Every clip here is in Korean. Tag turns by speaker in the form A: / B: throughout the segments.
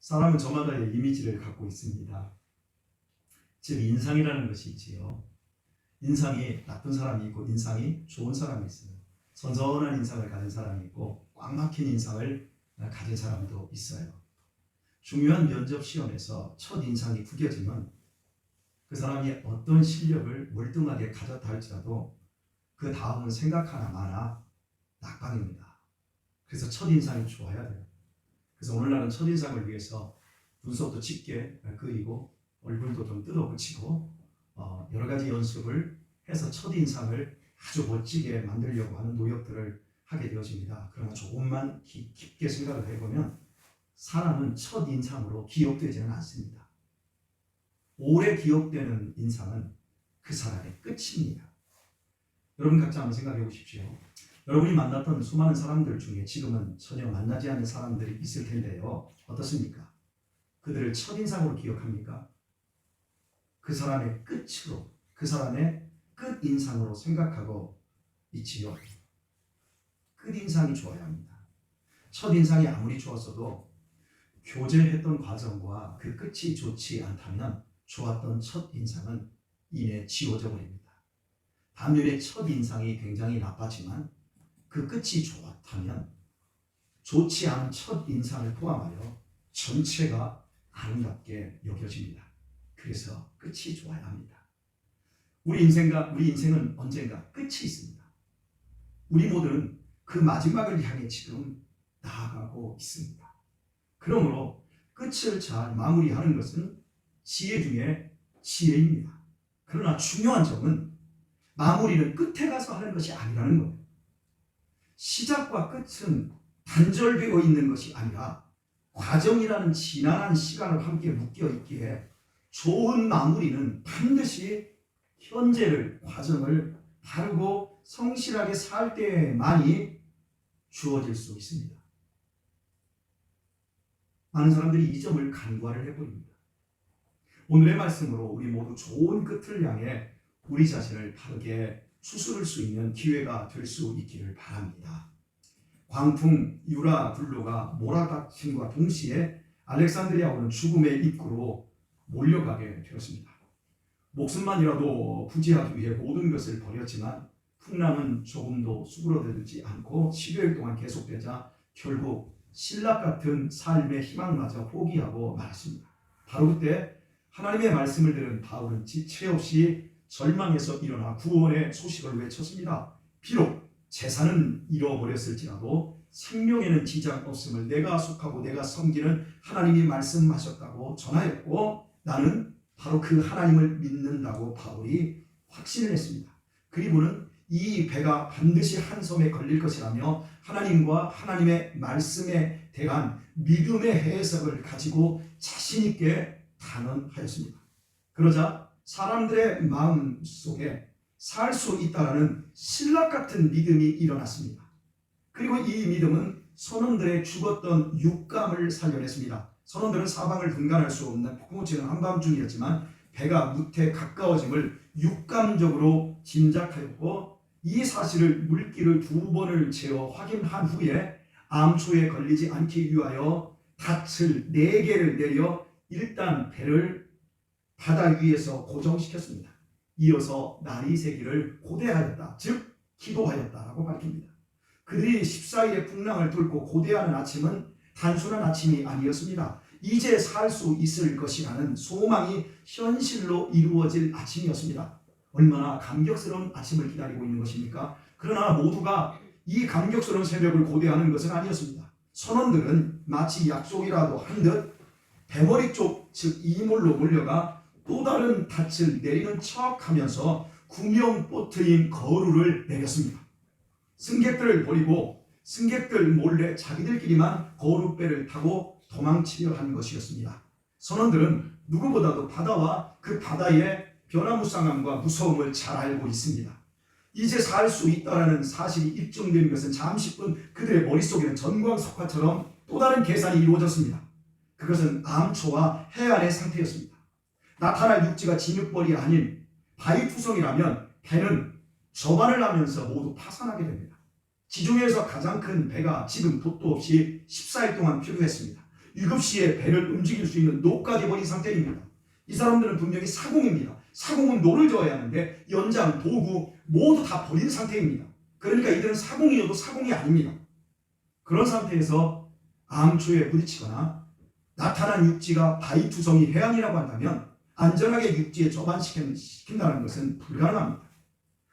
A: 사람은 저마다의 이미지를 갖고 있습니다. 즉 인상이라는 것이 있지요. 인상이 나쁜 사람이 있고 인상이 좋은 사람이 있어요. 선선한 인상을 가진 사람이 있고 꽉 막힌 인상을 가진 사람도 있어요. 중요한 면접 시험에서 첫 인상이 구겨지면 그 사람이 어떤 실력을 월등하게 가졌다 할지라도 그 다음은 생각 하나 마나 낙방입니다. 그래서 첫 인상이 좋아야 돼요. 그래서 오늘날은 첫 인상을 위해서 눈썹도 짙게 그리고 얼굴도 좀 뜯어붙이고 여러 가지 연습을 해서 첫 인상을 아주 멋지게 만들려고 하는 노력들을 하게 되어집니다. 그러나 조금만 깊게 생각을 해보면 사람은 첫 인상으로 기억되지는 않습니다. 오래 기억되는 인상은 그 사람의 끝입니다. 여러분 각자 한번 생각해 보십시오. 여러분이 만났던 수많은 사람들 중에 지금은 전혀 만나지 않는 사람들이 있을 텐데요. 어떻습니까? 그들을 첫인상으로 기억합니까? 그 사람의 끝으로, 그 사람의 끝인상으로 생각하고 있지요. 끝인상이 좋아야 합니다. 첫인상이 아무리 좋았어도 교제했던 과정과 그 끝이 좋지 않다면 좋았던 첫인상은 이내 지워져 버립니다. 반면에 첫인상이 굉장히 나빴지만 그 끝이 좋았다면 좋지 않은 첫인상을 포함하여 전체가 아름답게 여겨집니다. 그래서 끝이 좋아야 합니다. 우리 인생은 언젠가 끝이 있습니다. 우리 모두는 그 마지막을 향해 지금 나아가고 있습니다. 그러므로 끝을 잘 마무리하는 것은 지혜 중에 지혜입니다. 그러나 중요한 점은 마무리는 끝에 가서 하는 것이 아니라는 거예요. 시작과 끝은 단절되어 있는 것이 아니라 과정이라는 지난한 시간을 함께 묶여 있기에 좋은 마무리는 반드시 현재를, 과정을 바르고 성실하게 살 때만이 주어질 수 있습니다. 많은 사람들이 이 점을 간과를 해버립니다. 오늘의 말씀으로 우리 모두 좋은 끝을 향해 우리 자신을 바르게 추스를 수 있는 기회가 될 수 있기를 바랍니다. 광풍 유라굴로가 몰아닥침과 동시에 알렉산드리아호는 죽음의 입구로 몰려가게 되었습니다. 목숨만이라도 부지하기 위해 모든 것을 버렸지만 풍랑은 조금도 수그러들지 않고 10여일 동안 계속되자 결국 신락 같은 삶의 희망마저 포기하고 말았습니다. 바로 그때 하나님의 말씀을 들은 바울은 지체 없이 절망에서 일어나 구원의 소식을 외쳤습니다. 비록 재산은 잃어버렸을지라도 생명에는 지장 없음을 내가 속하고 내가 섬기는 하나님이 말씀하셨다고 전하였고 나는 바로 그 하나님을 믿는다고 바울이 확신을 했습니다. 그리고는 이 배가 반드시 한 섬에 걸릴 것이라며 하나님과 하나님의 말씀에 대한 믿음의 해석을 가지고 자신 있게 단언하였습니다. 그러자 사람들의 마음 속에 살 수 있다라는 신락 같은 믿음이 일어났습니다. 그리고 이 믿음은 선원들의 죽었던 육감을 살려냈습니다. 선원들은 사방을 분간할 수 없는 폭풍우 치는 한밤중이었지만 배가 무태 가까워짐을 육감적으로 짐작하였고 이 사실을 물기를 2번을 재어 확인한 후에 암초에 걸리지 않기 위하여 닻을 4개를 내려 일단 배를 바다 위에서 고정시켰습니다. 이어서 나리새기를 고대하였다, 즉 기도하였다라고 밝힙니다. 그들이 14일의 풍랑을 뚫고 고대하는 아침은 단순한 아침이 아니었습니다. 이제 살 수 있을 것이라는 소망이 현실로 이루어질 아침이었습니다. 얼마나 감격스러운 아침을 기다리고 있는 것입니까? 그러나 모두가 이 감격스러운 새벽을 고대하는 것은 아니었습니다. 선원들은 마치 약속이라도 한 듯 배머리 쪽, 즉 이물로 몰려가 또 다른 닻을 내리는 척하면서 구명보트인 거루를 내렸습니다. 승객들을 버리고 승객들 몰래 자기들끼리만 거루배를 타고 도망치려 한 것이었습니다. 선원들은 누구보다도 바다와 그 바다의 변화무쌍함과 무서움을 잘 알고 있습니다. 이제 살 수 있다는 사실이 입증된 것은 잠시뿐 그들의 머릿속에는 전광석화처럼 또 다른 계산이 이루어졌습니다. 그것은 암초와 해안의 상태였습니다. 나타날 육지가 진흙벌이 아닌 바위투성이라면 배는 저반을 하면서 모두 파산하게 됩니다. 지중해에서 가장 큰 배가 지금 돛도 없이 14일 동안 필요했습니다. 위급 시에 배를 움직일 수 있는 노까지 버린 상태입니다. 이 사람들은 분명히 사공입니다. 사공은 노를 저어야 하는데 연장, 도구 모두 다 버린 상태입니다. 그러니까 이들은 사공이어도 사공이 아닙니다. 그런 상태에서 암초에 부딪히거나 나타난 육지가 바위투성이 해안이라고 한다면 안전하게 육지에 접안시킨다는 것은 불가능합니다.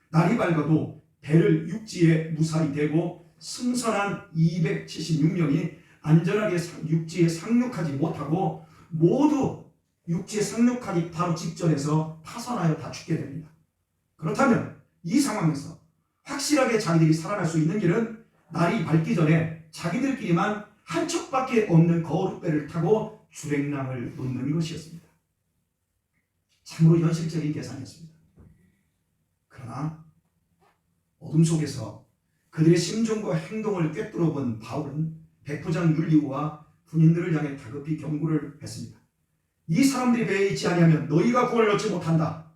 A: 날이 밝아도 배를 육지에 무사히 대고 승선한 276명이 안전하게 육지에 상륙하지 못하고 모두 육지에 상륙하기 바로 직전에서 파손하여 다 죽게 됩니다. 그렇다면 이 상황에서 확실하게 자기들이 살아날 수 있는 길은 날이 밝기 전에 자기들끼리만 한 척밖에 없는 거룩배를 타고 주행랑을 놓는 것이었습니다. 참으로 현실적인 계산이었습니다. 그러나 어둠 속에서 그들의 심정과 행동을 꿰뚫어 본 바울은 백부장 율리오와 군인들을 향해 다급히 경고를 했습니다. 이 사람들이 배에 있지 아니하면 너희가 구원을 얻지 못한다.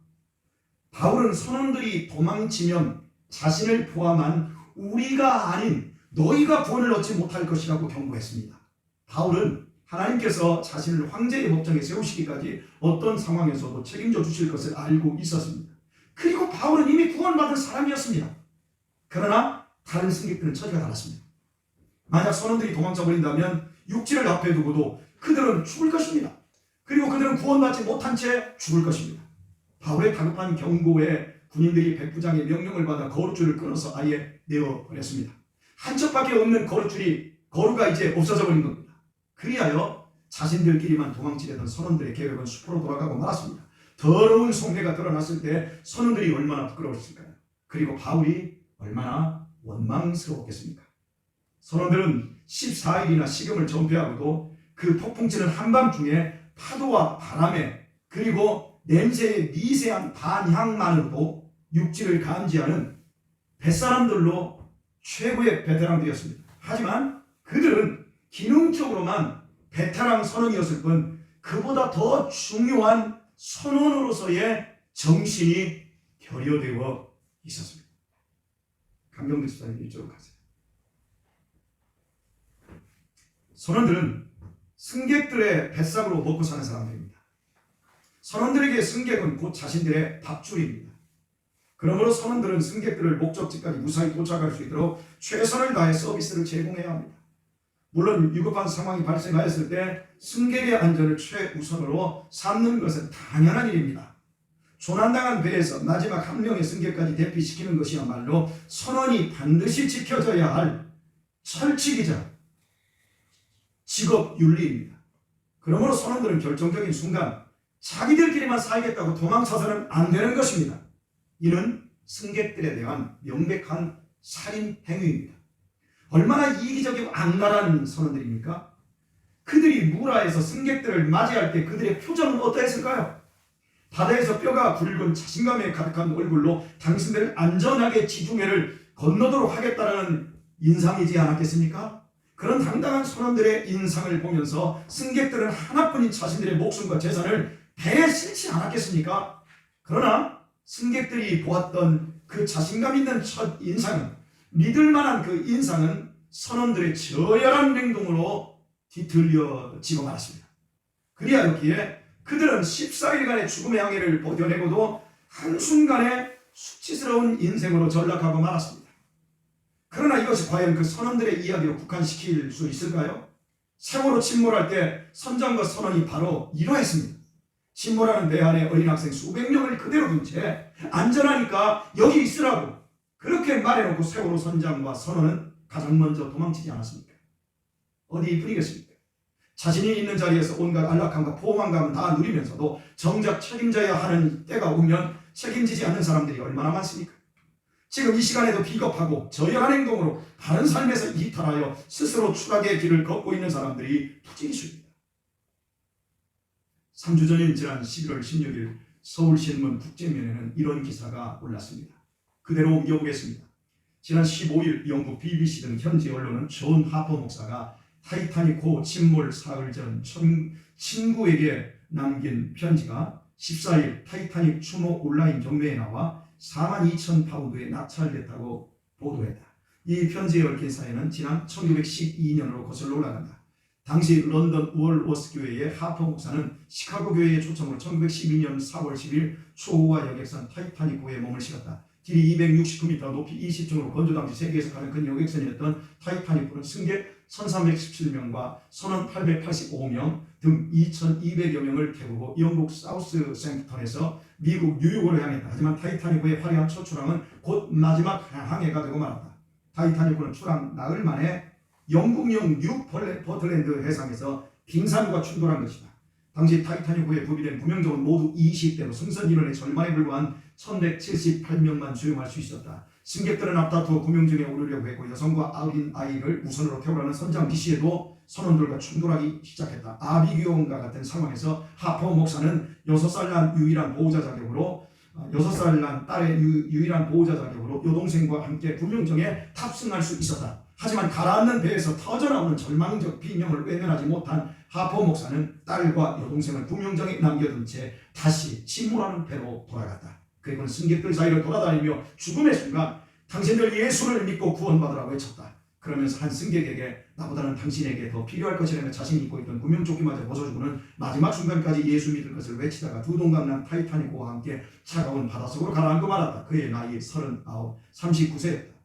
A: 바울은 선원들이 도망치면 자신을 포함한 우리가 아닌 너희가 구원을 얻지 못할 것이라고 경고했습니다. 바울은 하나님께서 자신을 황제의 법정에 세우시기까지 어떤 상황에서도 책임져 주실 것을 알고 있었습니다. 그리고 바울은 이미 구원받은 사람이었습니다. 그러나 다른 승객들은 처지가 달랐습니다. 만약 선원들이 도망쳐 버린다면 육지를 앞에 두고도 그들은 죽을 것입니다. 그리고 그들은 구원받지 못한 채 죽을 것입니다. 바울의 다급한 경고에 군인들이 백부장의 명령을 받아 거루줄을 끊어서 아예 내어버렸습니다. 한 척밖에 없는 거루가 이제 없어져 버린 겁니다. 그리하여 자신들끼리만 도망치려던 선원들의 계획은 숲으로 돌아가고 말았습니다. 더러운 속내가 드러났을 때 선원들이 얼마나 부끄러웠을까요? 그리고 바울이 얼마나 원망스러웠겠습니까? 선원들은 14일이나 식음을 전폐하고도 그 폭풍치는 한밤중에 파도와 바람에 그리고 냄새의 미세한 반향만으로도 육지를 감지하는 뱃사람들로 최고의 베테랑들이었습니다. 하지만 그들은 기능적으로만 베테랑 선원이었을 뿐 그보다 더 중요한 선원으로서의 정신이 결여되어 있었습니다. 강경득 수사님 이쪽으로 가세요. 선원들은 승객들의 뱃삭으로 먹고 사는 사람들입니다. 선원들에게 승객은 곧 자신들의 밥줄입니다. 그러므로 선원들은 승객들을 목적지까지 무사히 도착할 수 있도록 최선을 다해 서비스를 제공해야 합니다. 물론 위급한 상황이 발생하였을 때 승객의 안전을 최우선으로 삼는 것은 당연한 일입니다. 조난당한 배에서 마지막 한 명의 승객까지 대피시키는 것이야말로 선원이 반드시 지켜져야 할 철칙이자 직업 윤리입니다. 그러므로 선원들은 결정적인 순간 자기들끼리만 살겠다고 도망쳐서는 안 되는 것입니다. 이는 승객들에 대한 명백한 살인 행위입니다. 얼마나 이기적이고 악랄한 선원들입니까? 그들이 무라에서 승객들을 맞이할 때 그들의 표정은 어떠했을까요? 바다에서 뼈가 굵은 자신감에 가득한 얼굴로 당신들을 안전하게 지중해를 건너도록 하겠다는 인상이지 않았겠습니까? 그런 당당한 선원들의 인상을 보면서 승객들은 하나뿐인 자신들의 목숨과 재산을 배에 실지 않았겠습니까? 그러나 승객들이 보았던 그 자신감 있는 첫 인상은, 믿을 만한 그 인상은 선원들의 저열한 행동으로 뒤틀려지고 말았습니다. 그리하였기에 그들은 14일간의 죽음의 항해를 버텨내고도 한순간에 수치스러운 인생으로 전락하고 말았습니다. 그러나 이것이 과연 그 선원들의 이야기로 국한시킬 수 있을까요? 세월호 침몰할 때 선장과 선원이 바로 이러했습니다. 침몰하는 배 안에 어린 학생 수백 명을 그대로 둔 채 안전하니까 여기 있으라고 그렇게 말해놓고 세월호 선장과 선원은 가장 먼저 도망치지 않았습니까? 어디 뿐이겠습니까? 자신이 있는 자리에서 온갖 안락함과 포만감을 다 누리면서도 정작 책임져야 하는 때가 오면 책임지지 않는 사람들이 얼마나 많습니까? 지금 이 시간에도 비겁하고 저열한 행동으로 바른 삶에서 이탈하여 스스로 추락의 길을 걷고 있는 사람들이 부지기수입니다. 3주 전인 지난 11월 16일 서울신문 국제면에는 이런 기사가 올랐습니다. 그대로 옮겨보겠습니다. 지난 15일 영국 BBC 등 현지 언론은 존 하퍼 목사가 타이타닉호 침몰 사흘 전 친구에게 남긴 편지가 14일 타이타닉 추모 온라인 경매에 나와 42,000파운드에 낙찰됐다고 보도했다. 이 편지에 얽힌 사연은 지난 1912년으로 거슬러 올라간다. 당시 런던 우월워스 교회의 하퍼 목사는 시카고 교회의 초청으로 1912년 4월 10일 초호화 여객선 타이타닉호에 몸을 실었다. 길이 269m, 높이 20층으로 건조 당시 세계에서 가장 큰 여객선이었던 타이타닉호는 승객 1,317명과 선원 885명 등 2,200여 명을 태우고 영국 사우스 생턴에서 미국 뉴욕으로 향했다. 하지만 타이타닉호의 화려한 첫 출항은 곧 마지막 항해가 되고 말았다. 타이타닉호는 출항 나흘 만에 영국령 뉴포틀랜드 해상에서 빙산과 충돌한 것이다. 당시 타이타닉호에 부비된 구명정은 모두 20대로 승선 인원의 절반에 불과한 1,178명만 수용할 수 있었다. 승객들은 앞다투어 구명정에 오르려고 했고 여성과 어린 아이를 우선으로 태우라는 선장 비시에도 선원들과 충돌하기 시작했다. 아비규온과 같은 상황에서 하퍼 목사는 6살 난 유일한 보호자 자격으로 6살 난 딸의 유일한 보호자 자격으로 여동생과 함께 구명정에 탑승할 수 있었다. 하지만 가라앉는 배에서 터져나오는 절망적 비명을 외면하지 못한 하퍼 목사는 딸과 여동생을 구명정에 남겨둔 채 다시 침몰하는 배로 돌아갔다. 그리고는 승객들 사이를 돌아다니며 죽음의 순간 당신들 예수를 믿고 구원받으라고 외쳤다. 그러면서 한 승객에게 나보다는 당신에게 더 필요할 것이라며 자신이 입고 있던 구명조끼마저 벗어주고는 마지막 순간까지 예수 믿을 것을 외치다가 두 동강난 타이타닉호와 함께 차가운 바닷속으로 가라앉고 말았다. 그의 나이 39세였다.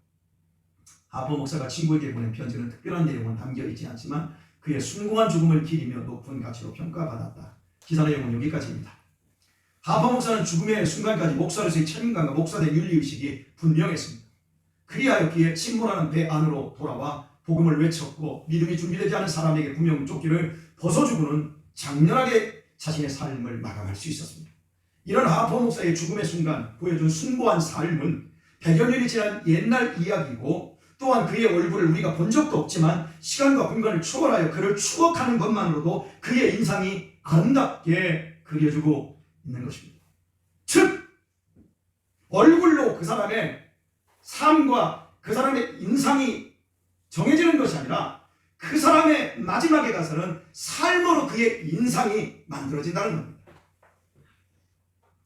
A: 하퍼 목사가 친구에게 보낸 편지는 특별한 내용은 담겨 있지 않지만 그의 숭고한 죽음을 기리며 높은 가치로 평가받았다. 기사 내용은 여기까지입니다. 하퍼 목사는 죽음의 순간까지 목사로서의 책임감과 목사된 윤리의식이 분명했습니다. 그리하여 그의 침몰하는 배 안으로 돌아와 복음을 외쳤고 믿음이 준비되지 않은 사람에게 구명조끼를 벗어주고는 장렬하게 자신의 삶을 마감할 수 있었습니다. 이런 하퍼 목사의 죽음의 순간 보여준 숭고한 삶은 100여 년이 지난 옛날 이야기고 또한 그의 얼굴을 우리가 본 적도 없지만 시간과 공간을 초월하여 그를 추억하는 것만으로도 그의 인상이 아름답게 그려지고 있는 것입니다. 즉 얼굴로 그 사람의 삶과 그 사람의 인상이 정해지는 것이 아니라 그 사람의 마지막에 가서는 삶으로 그의 인상이 만들어진다는 겁니다.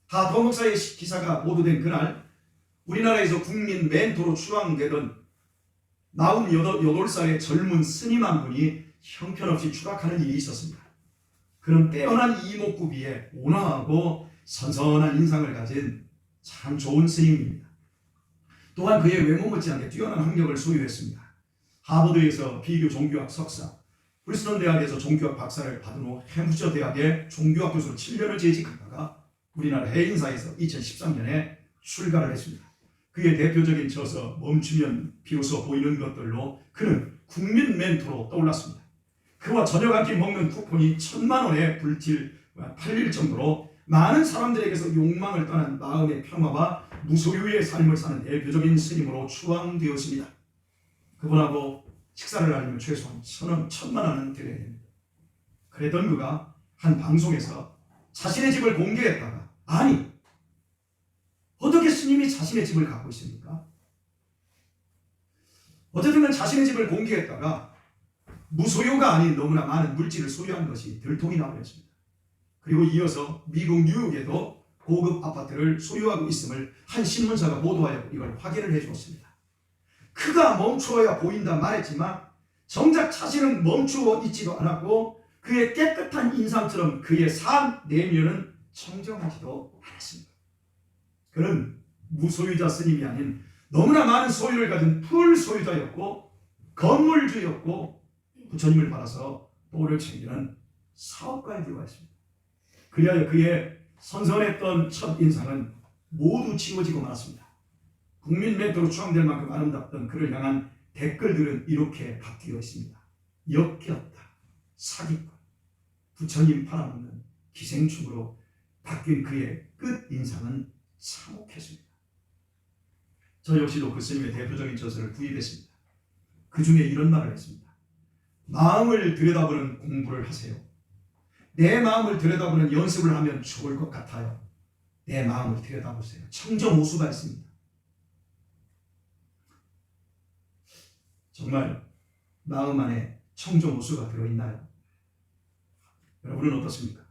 A: 하퍼 목사의 기사가 보도된 그날 우리나라에서 국민 멘토로 추앙되던 48살의 젊은 스님 한 분이 형편없이 추락하는 일이 있었습니다. 그는 빼어난 이목구비에 온화하고 선선한 인상을 가진 참 좋은 스님입니다. 또한 그의 외모 못지않게 뛰어난 학력을 소유했습니다. 하버드에서 비교 종교학 석사, 프리스턴 대학에서 종교학 박사를 받은 후 햄프셔 대학의 종교학 교수로 7년을 재직하다가 우리나라 해인사에서 2013년에 출가를 했습니다. 그의 대표적인 저서 멈추면 비로소 보이는 것들로 그는 국민 멘토로 떠올랐습니다. 그와 저녁 한 끼 먹는 쿠폰이 1,000만 원에 팔릴 정도로 많은 사람들에게서 욕망을 떠난 마음의 평화와 무소유의 삶을 사는 대표적인 스님으로 추앙되었습니다. 그분하고 식사를 하려면 최소한 1,000만 원은 드려야 됩니다. 그랬던 그가 한 방송에서 자신의 집을 공개했다가 아니 어떻게 스님이 자신의 집을 갖고 있습니까? 어쨌든 자신의 집을 공개했다가 무소유가 아닌 너무나 많은 물질을 소유한 것이 들통이 나버렸습니다. 그리고 이어서 미국 뉴욕에도 고급 아파트를 소유하고 있음을 한 신문사가 보도하여 이걸 확인을 해주었습니다. 그가 멈추어야 보인다 말했지만 정작 자신은 멈추어 있지도 않았고 그의 깨끗한 인상처럼 그의 삶 내면은 청정하지도 않았습니다. 그는 무소유자 스님이 아닌 너무나 많은 소유를 가진 풀소유자였고 건물주였고 부처님을 받아서 도를 챙기는 사업가에 들어갔습니다. 그리하여 그의 선선했던 첫 인상은 모두 지워지고 말았습니다. 국민 멘토로 추앙될 만큼 아름답던 그를 향한 댓글들은 이렇게 바뀌어 있습니다. 역겹다, 사기꾼, 부처님 팔아먹는 기생충으로 바뀐 그의 끝 인상은 참혹했습니다. 저 역시도 그 스님의 대표적인 저서를 구입했습니다. 그 중에 이런 말을 했습니다. 마음을 들여다보는 공부를 하세요. 내 마음을 들여다보는 연습을 하면 좋을 것 같아요. 내 마음을 들여다보세요. 청정오수가 있습니다. 정말 마음 안에 청정오수가 들어있나요? 여러분은 어떻습니까?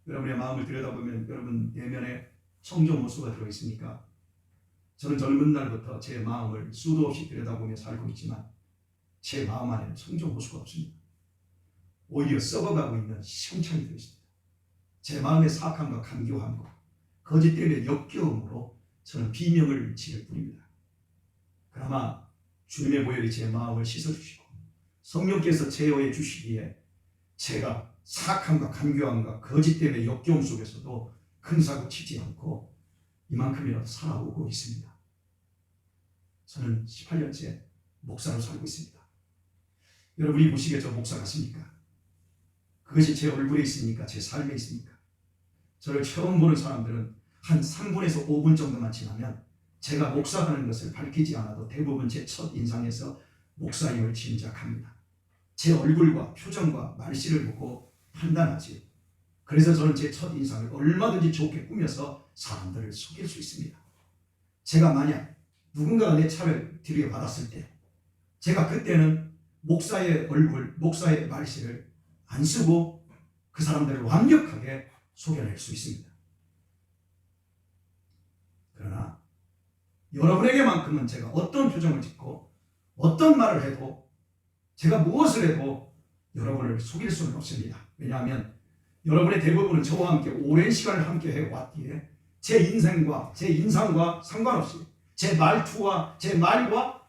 A: 여러분의 마음을 들여다보면 여러분 내면에 청정오수가 들어있습니까? 저는 젊은 날부터 제 마음을 수도 없이 들여다보며 살고 있지만 제 마음 안에는 청정오수가 없습니다. 오히려 썩어가고 있는 시궁창이 되었습니다. 제 마음의 사악함과 간교함과 거짓 때문에 역겨움으로 저는 비명을 지를 뿐입니다. 그나마 주님의 보혈이 제 마음을 씻어주시고 성령께서 제어해 주시기에 제가 사악함과 간교함과 거짓 때문에 역겨움 속에서도 큰 사고 치지 않고 이만큼이라도 살아오고 있습니다. 저는 18년째 목사로 살고 있습니다. 여러분이 보시기에 저 목사 같습니까? 그것이 제 얼굴에 있습니까? 제 삶에 있습니까? 저를 처음 보는 사람들은 한 3분에서 5분 정도만 지나면 제가 목사라는 것을 밝히지 않아도 대부분 제 첫 인상에서 목사임을 짐작합니다. 제 얼굴과 표정과 말씨를 보고 판단하지요. 그래서 저는 제 첫 인상을 얼마든지 좋게 꾸며서 사람들을 속일 수 있습니다. 제가 만약 누군가가 내 차를 들여받았을 때 제가 그때는 목사의 얼굴, 목사의 말씨를 안 쓰고 그 사람들을 완벽하게 속여낼 수 있습니다. 그러나 여러분에게만큼은 제가 어떤 표정을 짓고 어떤 말을 해도 제가 무엇을 해도 여러분을 속일 수는 없습니다. 왜냐하면 여러분의 대부분은 저와 함께 오랜 시간을 함께 해왔기에 제 인생과 제 인상과 상관없이 제 말투와 제 말과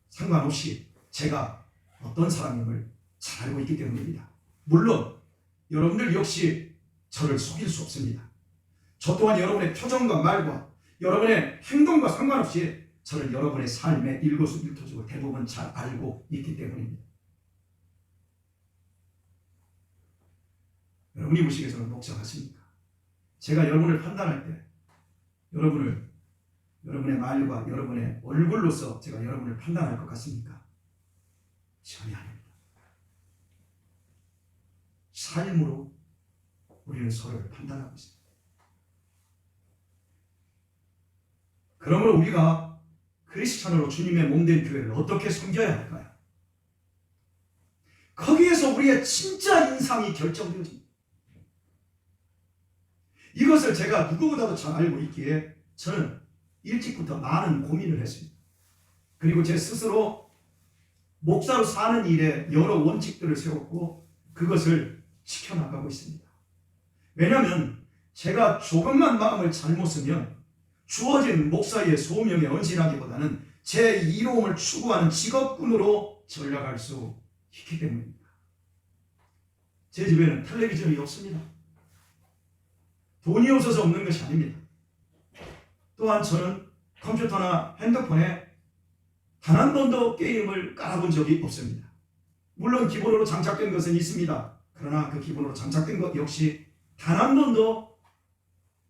A: 상관없이 제가 어떤 사람임을 잘 알고 있기 때문입니다. 물론 여러분들 역시 저를 속일 수 없습니다. 저 또한 여러분의 표정과 말과 여러분의 행동과 상관없이 저는 여러분의 삶의 일거수일투족을 대부분 잘 알고 있기 때문입니다. 여러분이 보시기에 저는 목사 같습니까? 제가 여러분을 판단할 때 여러분의 말과 여러분의 얼굴로서 제가 여러분을 판단할 것 같습니까? 전혀 아닙니다. 삶으로 우리는 서로를 판단하고 있습니다. 그러므로 우리가 크리스찬으로 주님의 몸된 교회를 어떻게 섬겨야 할까요? 거기에서 우리의 진짜 인상이 결정되어집니다. 이것을 제가 누구보다도 잘 알고 있기에 저는 일찍부터 많은 고민을 했습니다. 그리고 제 스스로 목사로 사는 일에 여러 원칙들을 세웠고 그것을 지켜나가고 있습니다. 왜냐하면 제가 조금만 마음을 잘못 쓰면 주어진 목사의 소명에 언신하기보다는 제 이로움을 추구하는 직업군으로 전락할 수 있기 때문입니다. 제 집에는 텔레비전이 없습니다. 돈이 없어서 없는 것이 아닙니다. 또한 저는 컴퓨터나 핸드폰에 단 한 번도 게임을 깔아본 적이 없습니다. 물론 기본으로 장착된 것은 있습니다. 그러나 그 기본으로 장착된 것 역시 단 한 번도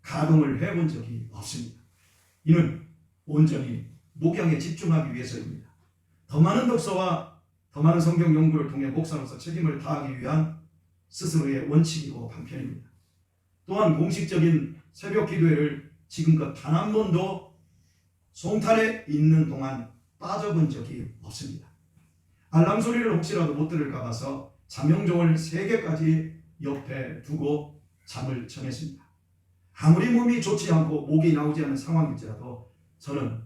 A: 가동을 해본 적이 없습니다. 이는 온전히 목양에 집중하기 위해서입니다. 더 많은 독서와 더 많은 성경 연구를 통해 목사로서 책임을 다하기 위한 스스로의 원칙이고 방편입니다. 또한 공식적인 새벽 기도회를 지금껏 단 한 번도 송탄에 있는 동안 빠져본 적이 없습니다. 알람 소리를 혹시라도 못 들을까 봐서 잠영종을 3개까지 옆에 두고 잠을 청했습니다. 아무리 몸이 좋지 않고 목이 나오지 않는 상황일지라도 저는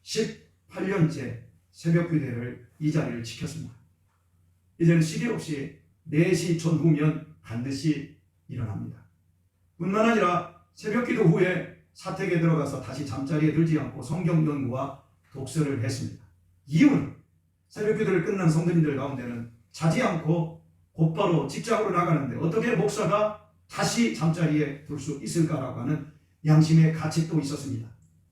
A: 18년째 새벽 기도회를 이 자리를 지켰습니다. 이제는 시계 없이 4시 전후면 반드시 일어납니다. 뿐만 아니라 새벽 기도 후에 사택에 들어가서 다시 잠자리에 들지 않고 성경 연구와 독서를 했습니다. 이유는 새벽 기도를 끝난 성도님들 가운데는 자지 않고 곧바로 직장으로 나가는데 어떻게 목사가 다시 잠자리에 들 수 있을까라고 하는 양심의 가책도 있었습니다.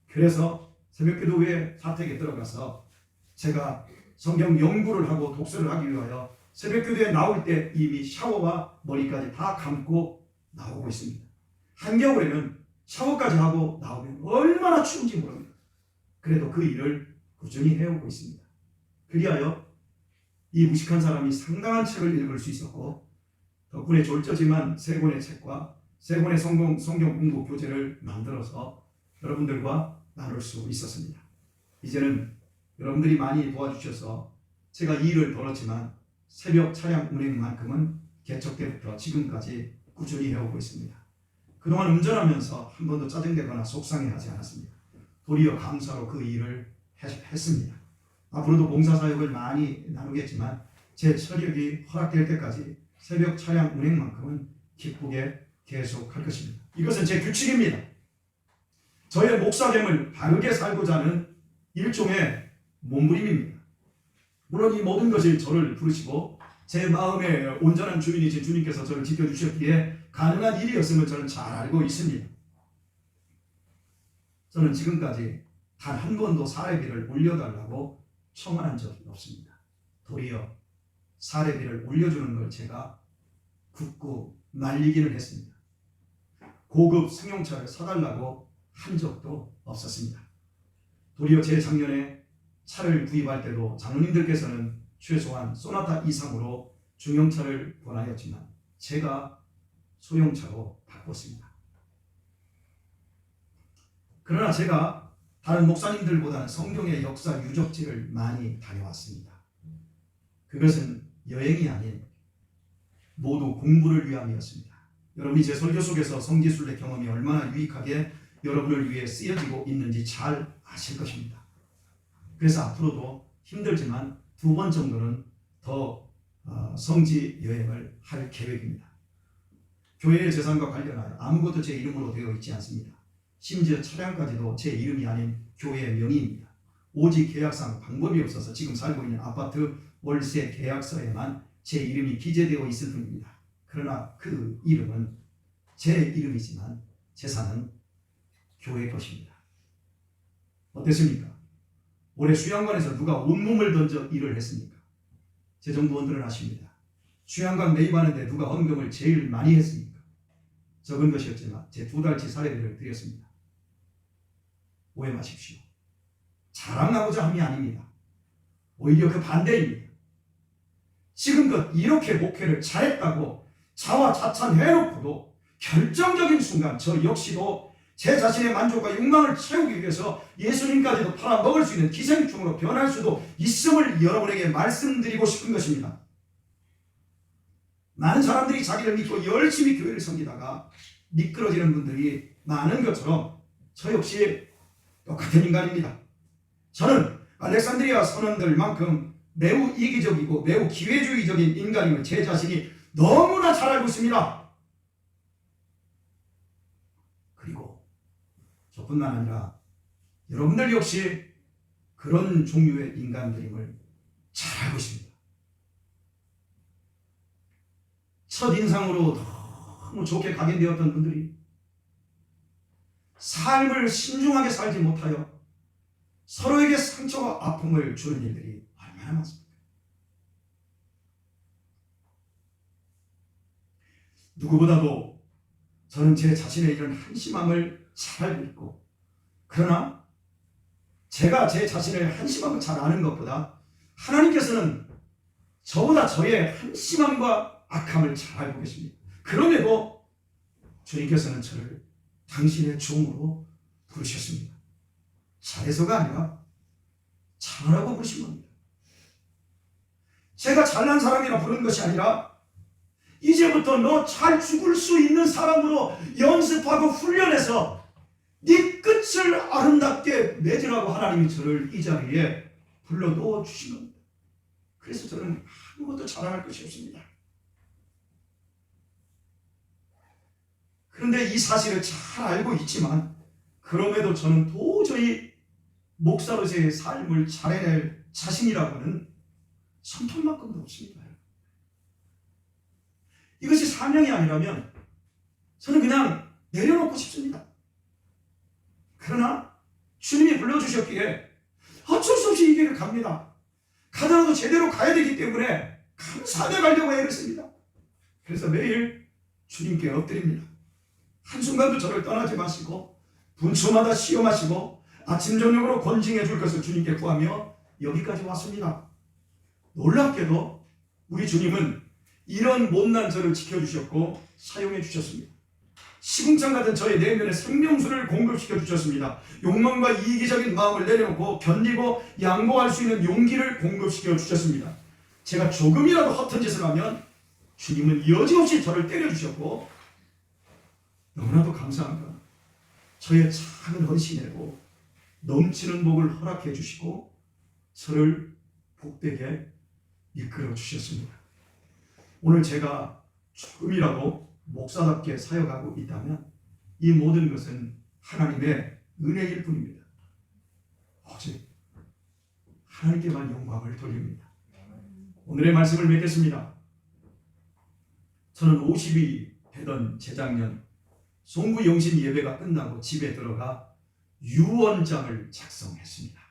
A: 그래서 새벽 기도 후에 사택에 들어가서 제가 성경 연구를 하고 독서를 하기 위하여 새벽 기도에 나올 때 이미 샤워와 머리까지 다 감고 나오고 있습니다. 한겨울에는 샤워까지 하고 나오면 얼마나 추운지 모릅니다. 그래도 그 일을 꾸준히 해오고 있습니다. 그리하여 이 무식한 사람이 상당한 책을 읽을 수 있었고 덕분에 졸저지만 3권의 책과 3권의 성경 공부 교재를 만들어서 여러분들과 나눌 수 있었습니다. 이제는 여러분들이 많이 도와주셔서 제가 이 일을 벌었지만 새벽 차량 운행만큼은 개척 때부터 지금까지 꾸준히 해오고 있습니다. 그동안 운전하면서 한 번도 짜증내거나 속상해하지 않았습니다. 도리어 감사로 그 일을 했습니다. 앞으로도 봉사사역을 많이 나누겠지만 제 체력이 허락될 때까지 새벽 차량 운행만큼은 기쁘게 계속할 것입니다. 이것은 제 규칙입니다. 저의 목사됨을 바르게 살고자 하는 일종의 몸부림입니다. 물론 이 모든 것을 저를 부르시고 제 마음의 온전한 주인이신 주님께서 저를 지켜주셨기에 가능한 일이었음을 저는 잘 알고 있습니다. 저는 지금까지 단 한 번도 사례비를 올려달라고 청원한 적이 없습니다. 도리어 사례비를 올려주는 걸 제가 굳고 말리기는 했습니다. 고급 승용차를 사달라고 한 적도 없었습니다. 도리어 제 작년에 차를 구입할 때도 장로님들께서는 최소한 소나타 이상으로 중형차를 권하였지만 제가 소형차로 바꿨습니다. 그러나 제가 다른 목사님들보다는 성경의 역사 유적지를 많이 다녀왔습니다. 그것은 여행이 아닌 모두 공부를 위함이었습니다. 여러분이 제 설교 속에서 성지순례 경험이 얼마나 유익하게 여러분을 위해 쓰여지고 있는지 잘 아실 것입니다. 그래서 앞으로도 힘들지만 2번 정도는 더 성지 여행을 할 계획입니다. 교회의 재산과 관련하여 아무것도 제 이름으로 되어 있지 않습니다. 심지어 차량까지도 제 이름이 아닌 교회의 명의입니다. 오직 계약상 방법이 없어서 지금 살고 있는 아파트 월세 계약서에만 제 이름이 기재되어 있을 뿐입니다. 그러나 그 이름은 제 이름이지만 재산은 교회 것입니다. 어땠습니까? 올해 수양관에서 누가 온몸을 던져 일을 했습니까? 제 정부원들은 아십니다. 수양관 매입하는데 누가 헌금을 제일 많이 했습니까? 적은 것이었지만 제 2달치 사례비를 드렸습니다. 오해 마십시오. 자랑하고자 함이 아닙니다. 오히려 그 반대입니다. 지금껏 이렇게 목회를 잘했다고 자화자찬해놓고도 결정적인 순간 저 역시도 제 자신의 만족과 욕망을 채우기 위해서 예수님까지도 팔아먹을 수 있는 기생충으로 변할 수도 있음을 여러분에게 말씀드리고 싶은 것입니다. 많은 사람들이 자기를 믿고 열심히 교회를 섬기다가 미끄러지는 분들이 많은 것처럼 저 역시 똑같은 인간입니다. 저는 알렉산드리아 선원들만큼 매우 이기적이고 매우 기회주의적인 인간임을 제 자신이 너무나 잘 알고 있습니다. 그리고 저뿐만 아니라 여러분들 역시 그런 종류의 인간들임을 잘 알고 있습니다. 첫인상으로 너무 좋게 각인되었던 분들이 삶을 신중하게 살지 못하여 서로에게 상처와 아픔을 주는 일들이 얼마나 많습니까? 누구보다도 저는 제 자신의 이런 한심함을 잘 알고 있고, 그러나 제가 제 자신의 한심함을 잘 아는 것보다 하나님께서는 저보다 저의 한심함과 악함을 잘 알고 계십니다. 그럼에도 주님께서는 저를 당신의 종으로 부르셨습니다. 잘해서가 아니라 잘하라고 부르신 겁니다. 제가 잘난 사람이라 부른 것이 아니라 이제부터 너 잘 죽을 수 있는 사람으로 연습하고 훈련해서 네 끝을 아름답게 맺으라고 하나님이 저를 이 자리에 불러넣어 주신 겁니다. 그래서 저는 아무것도 자랑할 것이 없습니다. 그런데 이 사실을 잘 알고 있지만 그럼에도 저는 도저히 목사로서의 삶을 잘 해낼 자신이라고는 손톱만큼도 없습니다. 이것이 사명이 아니라면 저는 그냥 내려놓고 싶습니다. 그러나 주님이 불러주셨기에 어쩔 수 없이 이 길을 갑니다. 가더라도 제대로 가야 되기 때문에 감사하게 가려고 애를 그래서 매일 주님께 엎드립니다. 한순간도 저를 떠나지 마시고 분초마다 시험하시고 아침 저녁으로 권징해 줄 것을 주님께 구하며 여기까지 왔습니다. 놀랍게도 우리 주님은 이런 못난 저를 지켜주셨고 사용해 주셨습니다. 시궁창 같은 저의 내면에 생명수를 공급시켜 주셨습니다. 욕망과 이기적인 마음을 내려놓고 견디고 양보할 수 있는 용기를 공급시켜 주셨습니다. 제가 조금이라도 허튼 짓을 하면 주님은 여지없이 저를 때려주셨고 너무나도 감사한 건 저의 작은 헌신에도 넘치는 복을 허락해 주시고 저를 복되게 이끌어 주셨습니다. 오늘 제가 조금이라도 목사답게 사역하고 있다면 이 모든 것은 하나님의 은혜일 뿐입니다. 오직 하나님께만 영광을 돌립니다. 오늘의 말씀을 맺겠습니다. 저는 50이 되던 재작년 송구 영신 예배가 끝나고 집에 들어가 유언장을 작성했습니다.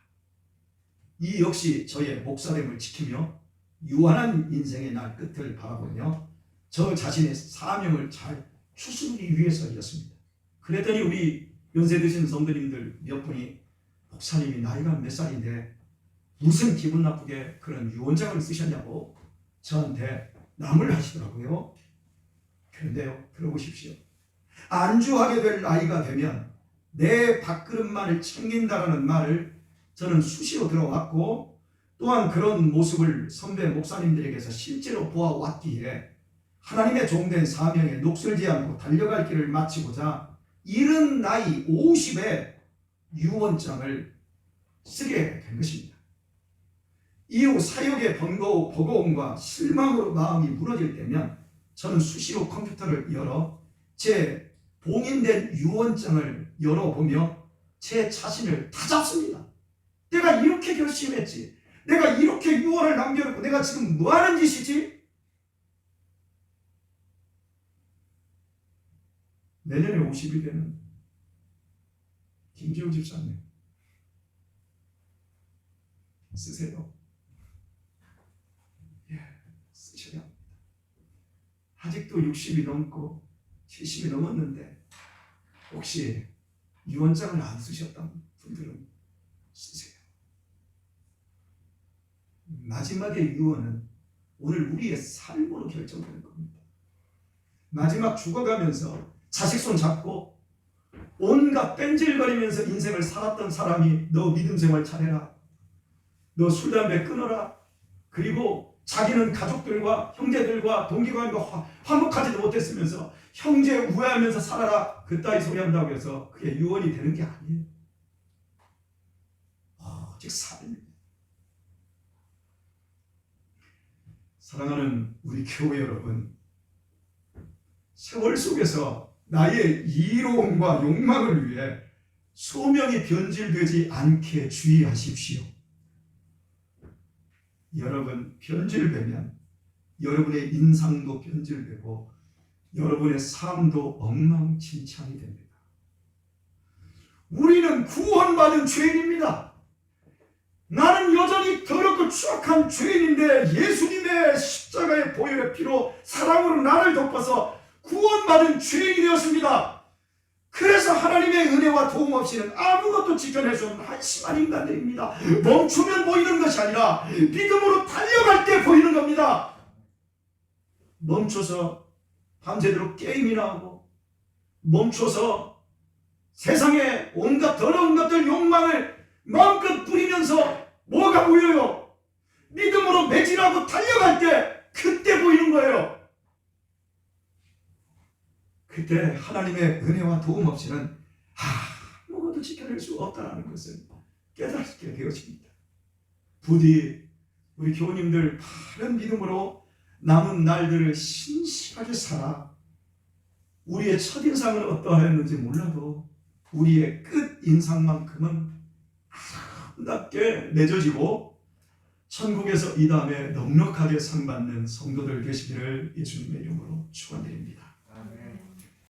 A: 이 역시 저의 목사됨을 지키며 유한한 인생의 날 끝을 바라보며 저 자신의 사명을 잘 추스르기 위해서였습니다. 그랬더니 우리 연세 드신 성도님들 몇 분이 목사님이 나이가 몇 살인데 무슨 기분 나쁘게 그런 유언장을 쓰셨냐고 저한테 남을 하시더라고요. 그런데요, 들어보십시오. 안주하게 될 나이가 되면 내 밥그릇만을 챙긴다라는 말을 저는 수시로 들어왔고 또한 그런 모습을 선배 목사님들에게서 실제로 보아왔기에 하나님의 종된 사명에 녹슬지 않고 달려갈 길을 마치고자 이른 나이 50에 유언장을 쓰게 된 것입니다. 이후 사역의 버거움과 실망으로 마음이 무너질 때면 저는 수시로 컴퓨터를 열어 제 봉인된 유언장을 열어보며 제 자신을 다잡습니다. 내가 이렇게 결심했지. 내가 이렇게 유언을 남겨놓고 내가 지금 뭐하는 짓이지? 내년에 50이 되는 김지호 집사님 쓰세요. 쓰셔야 합니다. 아직도 60이 넘고 70이 넘었는데 혹시 유언장을 안 쓰셨던 분들은 쓰세요. 마지막의 유언은 오늘 우리의 삶으로 결정되는 겁니다. 마지막 죽어가면서 자식 손 잡고 온갖 뺀질거리면서 인생을 살았던 사람이 너 믿음 생활 잘해라. 너 술, 담배 끊어라. 그리고 자기는 가족들과 형제들과 동기관과 화목하지도 못했으면서 형제 우애하면서 살아라. 그따위 소리 한다고 해서 그게 유언이 되는 게 아니에요. 오직 삶입니다. 사랑하는 우리 교회 여러분, 세월 속에서 나의 이로움과 욕망을 위해 소명이 변질되지 않게 주의하십시오. 여러분 변질되면 여러분의 인상도 변질되고 여러분의 삶도 엉망진창이 됩니다. 우리는 구원받은 죄인입니다. 나는 여전히 더럽고 추악한 죄인인데 예수님의 십자가의 보혈의 피로 사랑으로 나를 덮어서 구원받은 죄인이 되었습니다. 그래서 하나님의 은혜와 도움 없이는 아무것도 지켜낼 수 없는 한심한 인간들입니다. 멈추면 보이는 것이 아니라 믿음으로 달려갈 때 보이는 겁니다. 멈춰서 밤새도록 게임이나 하고 멈춰서 세상에 온갖 더러운 것들 욕망을 마음껏 부리면서 뭐가 보여요? 믿음으로 매진하고 달려갈 때 그때 보이는 거예요. 그때 하나님의 은혜와 도움 없이는 아무것도 지켜낼 수 없다는 것을 깨닫게 되어집니다. 부디 우리 교우님들 바른 믿음으로 남은 날들을 신실하게 살아 우리의 첫인상은 어떠하였는지 몰라도 우리의 끝인상만큼은 아름답게 맺어지고 천국에서 이 다음에 넉넉하게 상받는 성도들 되시기를 예수님의 이름으로 축원드립니다.